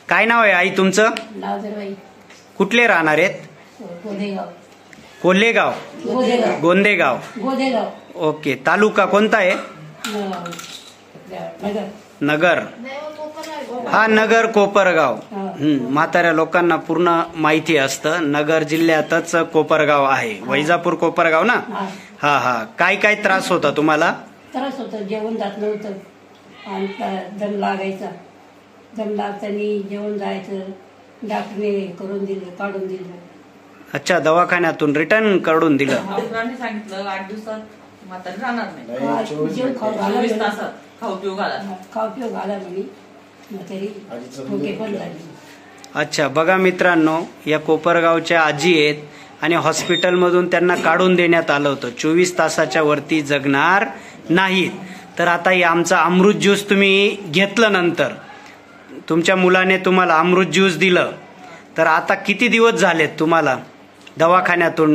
काय नाव आहे आई तुमचं? लावदरबाई. कुठले राहणार आहेत? गोदेगाव. कोल्हेगाव, गोदेगाव. गोंदेगाव. गोदेगाव. ओके. तालुका कोणता आहे? नगर. नगर. हा, नगर कोपरगाव. म्हाताऱ्या लोकांना पूर्ण माहिती असतं. नगर जिल्ह्यातच कोपरगाव आहे. वैजापूर कोपरगाव ना? हा हा. काय काय त्रास होता तुम्हाला? त्रास होता, जेवण जात नव्हतं आणि दम लागायचा. दम लागताना जेवण जायचं. डॉक्टरने करून दिलं, काढून दिलं. अच्छा, दवाखान्यातून रिटर्न काढून दिलं. डॉक्टरांनी सांगितलं 8 दिवसात म्हातारी राहणार नाही. जेव खाऊ घाला, 24 तासात खाऊ पिऊ घाला. खाऊ पिऊ घाला म्हणे. म्हातारी भुके पण झाली. अच्छा, बघा मित्रांनो, या कोपरगावच्या आजी आहेत आणि हॉस्पिटलमधून त्यांना काढून देण्यात आलं होतं. 24 तासाच्या वरती जगणार नाहीत. तर आता आमचा अमृत ज्यूस तुम्ही घेतलं, नंतर तुमच्या मुलाने तुम्हाला अमृत ज्यूस दिलं, तर आता किती दिवस झालेत तुम्हाला दवाखान्यातून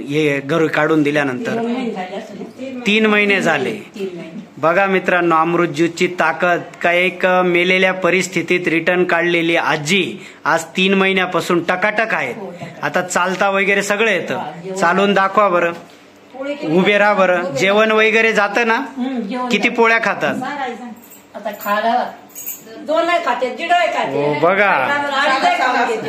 हे घरी काढून दिल्यानंतर? 3 महिने झाले. बघा मित्रांनो, अमृत ज्यूसची ताकद. काय एक मेलेल्या परिस्थितीत रिटर्न काढलेली आजी आज 3 महिन्यापासून टकाटक आहेत. आता चालता वगैरे सगळं येतं. चालून दाखवा बरं, उभे राहा बरं. जेवण वगैरे जातं ना? किती पोळ्या खातात? आता खायला 2 खाते, 1.5 खाते. हो,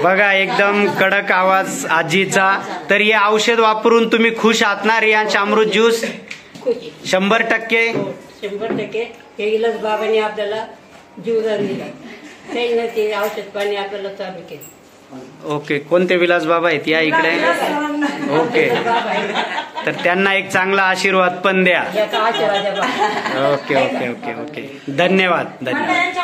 बघा एकदम कडक आवाज आजीचा. तर हे औषध वापरून तुम्ही खुश आहात ना? रियांश अमृत ज्यूस 100%. 100%. हे इलाज बाबांनी आपल्याला जीवदान दिला. त्यानं ते औषध पाणी आपल्याला चालू केलं. ओके. कोणते विलास बाबा आहेत? या इकडे. ओके. तर त्यांना एक चांगला आशीर्वाद पण द्या. याचा आशीर्वाद आहे बाबा. Okay okay okay okay. धन्यवाद धन्यवाद.